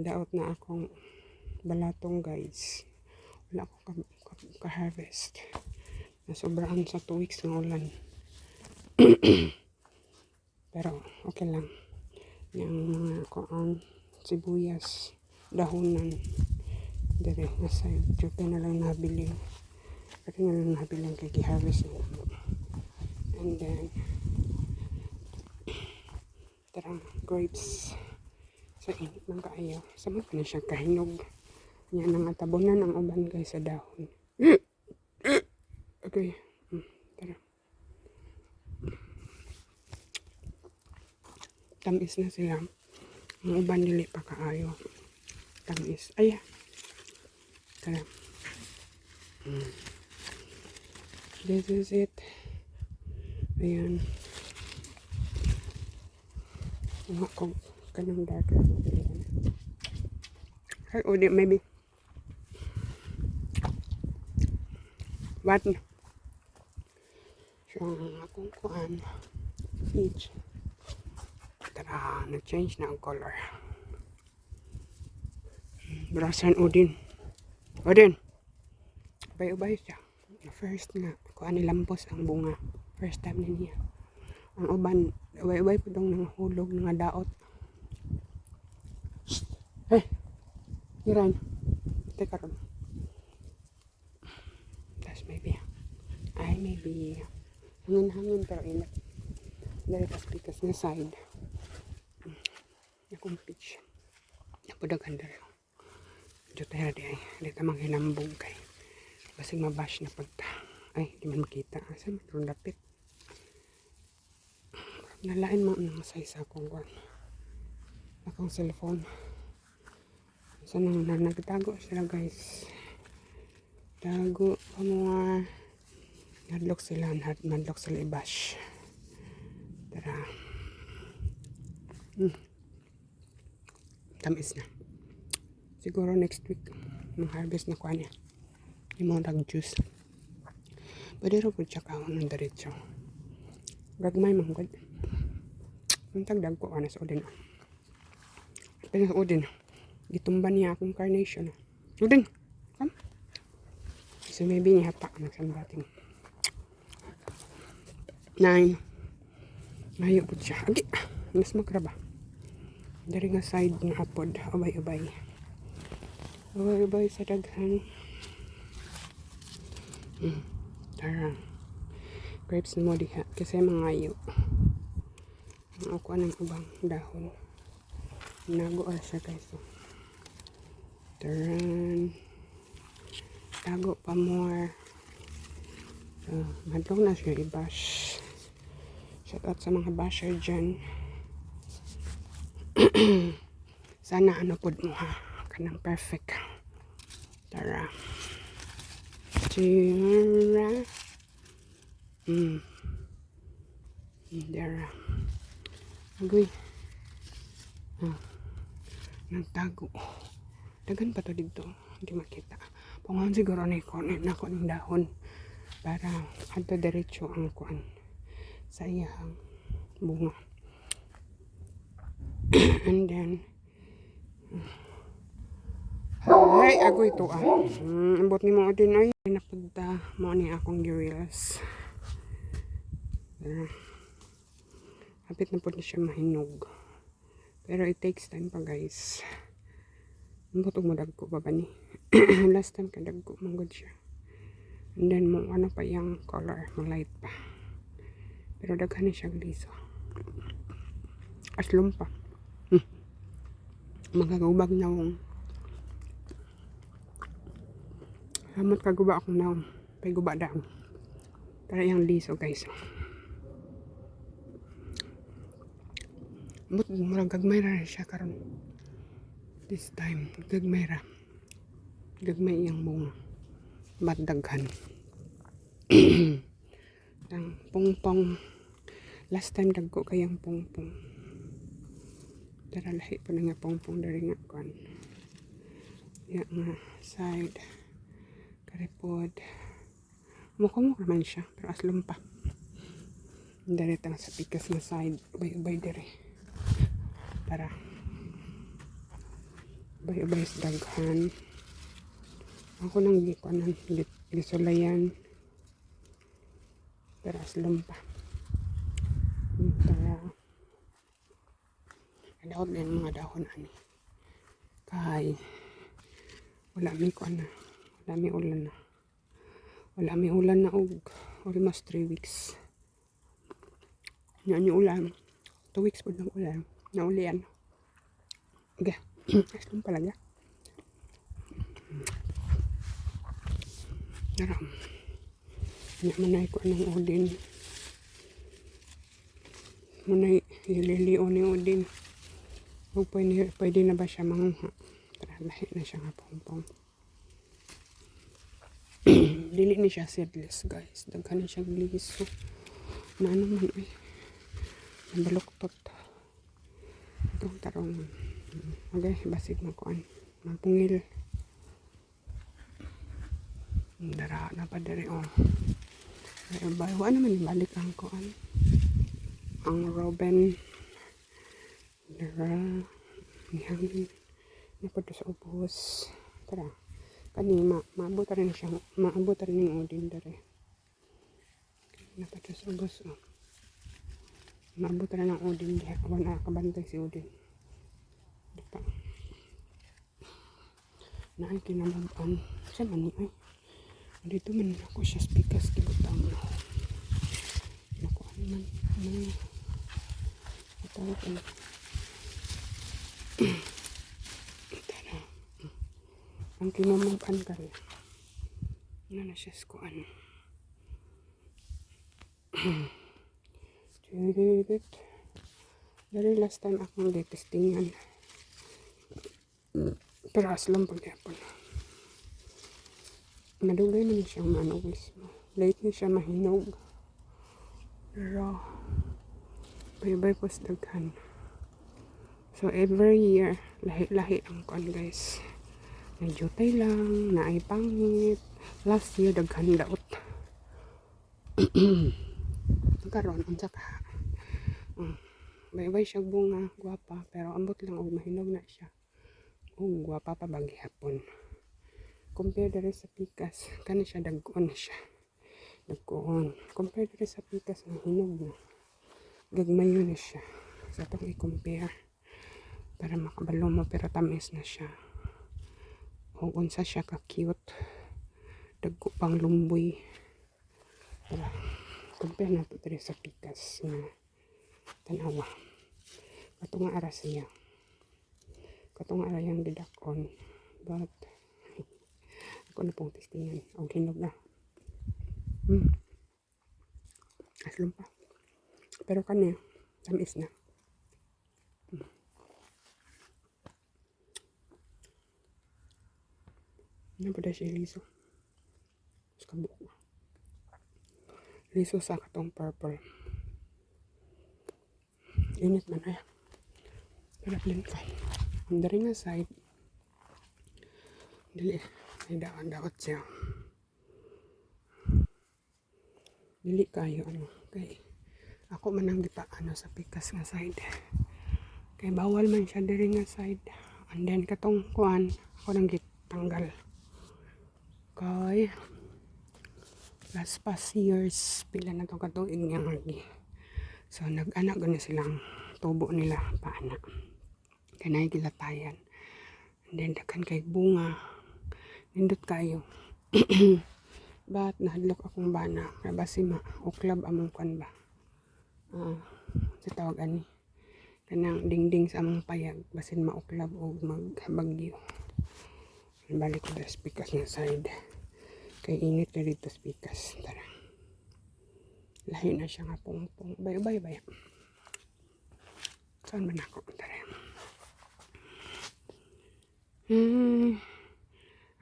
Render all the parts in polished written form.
daot na akong balatong guys. Wala akong ka-harvest. Nasobraan sa 2 weeks ng ulan. Pero okay lang. Yung mga sibuyas, dahonan, dire nasa Jope na lang nabili. Kasi nga lang nabili kay gi-harvest na. And then grapes sa init ng kaayaw. Sama pa na siya kahinog. Yan ang atabonan ang uban guys sa dahon. Okay. Tara. Tamis na sila. Ang uban dili pa kaayo. Tamis. Ay. Tara. This is it. Ayan. Ako kanang darker. Ay, o di, maybe. What? So, akong kuan. Peach. Tara, nag-change na ang color. Brasan Odin. Odin. Ubay-ubay siya. First nga, kuan nilampos ang bunga. First time na niya. Ang uban, ubay-ubay po dong nanghulog ng daot. Hey! Hiran. Teka ron. Tas maybe. Ay, maybe. Hangin-hangin pero inat. Dari pikas na side. Akong peach. Napudagan dari. Dito tayo di ay. Dito mang hinambong kay. Basing mabash na pagta. Ay, di man makita. Asa man dapit. Nalain mo ng size akong cellphone. So nagtago sila guys. Tago pa mga madlock sila i-bash. Tara. Tamis na. Siguro next week mag-harvest na ko niya. Yung mga juice. Pwede rin po tsaka ako ng diretso. Gagmay manggod. Ang tagdag ko ka na sa Odin. Pero sa Odin, gitumban niya akong carnation. Odin, come. So maybe niya pa nagsambating. 9. Mayo po siya. Agi, mas magraba. Dari nga side ng apod. Ubay-ubay. Ubay-ubay sa daghan. Tara. Grapes na mo diha. Kasi mga ayo. Ako ng ubang dahon. Nago siya guys. Turn. Tago pa more. So, madlong na siya i-bash. Shout out sa mga basher dyan. Sana ano po mo ha. Kanang perfect. Tara. Tara. Tara. Agoy. Nagtago. Dagan pa to dito. Hindi makita. Pangan siguro na ikonin ako ng dahon. Para kanto diretso ang kuan sa iyang bunga. And then ay, agoy ito ambot ni mo din ay. Napagda mo ni akong reels. Hapit na po na siya mahinog. Pero it takes time pa guys. Butog mo dagko pa ba ni? Last time kadagko manggod siya. And then mo ano pa yung color, mo light pa. Pero daghan ni siya gliso. Aslom pa. Magagubag na akong. Hamot kaguba akong naong. Pay-guba daong. Para yung liso guys. But murag gagmay ra siya karon. This time gagmay ra. Gagmay iyang bunga. Madaghan. Ang pungpong. Last time dagko kayang pungpong. Tara lahi pa na nga pungpong dari nga kuan. Yang nga side. Karipod. Mukhang naman siya. Pero aslom pa. Dari tang sa pikas na side. Ubay-ubay dari. Tara. Bay-bay sa daghan. Ako nang gikuanan gisulayan. Pero aslom pa. Tara. Daot din mga dahon ani. Kay wala mi kuan na. Wala mi ulan na. Wala mi ulan na og almost 3 weeks. Yan yung ulan. 2 weeks po ng ulan. Naulian. Okay. Aslom pala niya. Tara. Hindi manay ko ng udin. Manay ililion ni udin. Huwag pwede na ba siya manguha. Tara, lahi na siya nga pongpong. Dili ni siya seedless guys. Daghan ni siya liso. Na ano man eh. Nabaluktot. Itong tarong. Okay, basig makuan. Mapungil. Dara na pa diri oh. Wala naman ibalik ang kuan. Ang Robin. Dara. Ihangin. Napadto sa ubos. Tara. Kani maabot rin siya. Maabot rin yung udin diri. Napadto sa ubos oh. Maabot rin ang udin diha. Awan na kabantay si udin. Dito. Naay kinalaban. Siya man ay. Dito man ako siya spikas kibutang no. Nakuha man na matawag ano. Tara. Ang kinamaban ka rin. Ano na siya skuan. Dari last time akong testingan. Pero aslam pag-epon. Madugay man siyang manog mismo. Late na siya mahinog. Pero, bay-bay po sa daghan. So, every year, lahi-lahi ang kon guys. Nagjutay lang, naay pangit. Last year, daghan daot. Karon ang saka. Bay-bay siya bunga, guwapa. Pero ambot lang, mahinog na siya. Guwapa pa baghapon. Compare dere sa pikas, kani siya dagkuan na siya. Dagkuan. Compare dere sa pikas na hinog na. Gagmayo na siya. Sa itong i-compare. Para makabalo mo pero tamis na siya. O unsa siya ka-cute. Dagko pang lumboy. Para compare na ito dere sa pikas na tanawa. Katong ara siya. Katong ara yung didakon. But ako na pong testingan. Ang hinog na. Aslom pa. Pero kanya, tamis na. Ano ba siya liso? Mas kabuk. Liso sa katong purple. Init man ay. Pero blend ka. Ang dari nga side. Dili. Ay dapat siya. Dili kayo ano. Kay ako man ang gipa ano sa pikas nga side. Kay bawal man siya diri nga side. And then katong kuan ako nang gitanggal. Kay last past years pila na tong katuig nga lagi. So nag-anak gani silang tubo nila paana. Kanay gilatayan. And then dakan kay bunga. Nindot kayo. But nahadlok akong bana. Kaya basi uklab among kwan ba. Sa tawag ani. Kanang dingding sa among payag. Basin mauklab o magbagyo. Balik ko sa pikas na side. Kay init na dito sa pikas. Tara. Lahi na siya nga pong-pong. Bay. Saan man ako? Tara.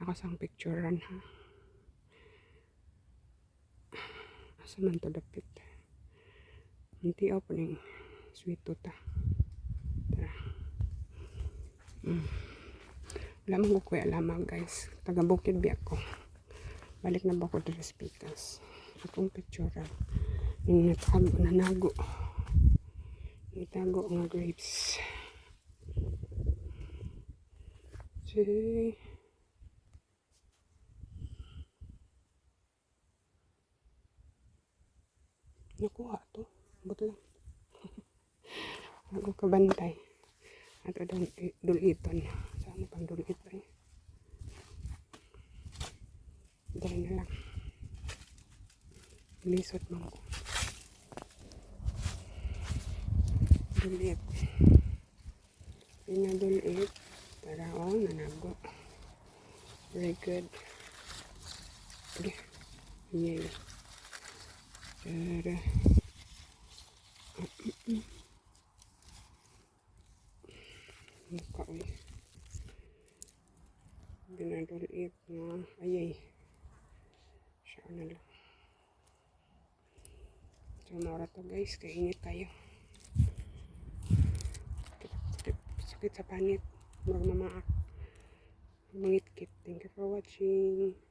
Ako sang picturean ha. Asa man to dapit. Hindi opening. Sweet to ta. Tara. Wala man ko kuya lamang guys. Taga bukid biya ko. Balik na ba ko dito sa pikas. Akong picturean. Yung nanago. Itago ang grapes. Okay. Nakuha to. Buto lang. Bago kabantay. Ato duliton. Saan pang duliton? Dahil na lang. Lisot mo ko. Dulit. Pinadulit. Para nanago. Very good. Okay. Yay. Tara. Mukha binadulit na. Ayay. Siya na lang. So, maura to guys. Kainit tayo. Sakit sa panit. Magmamaak. Mangitkit. Thank you for watching.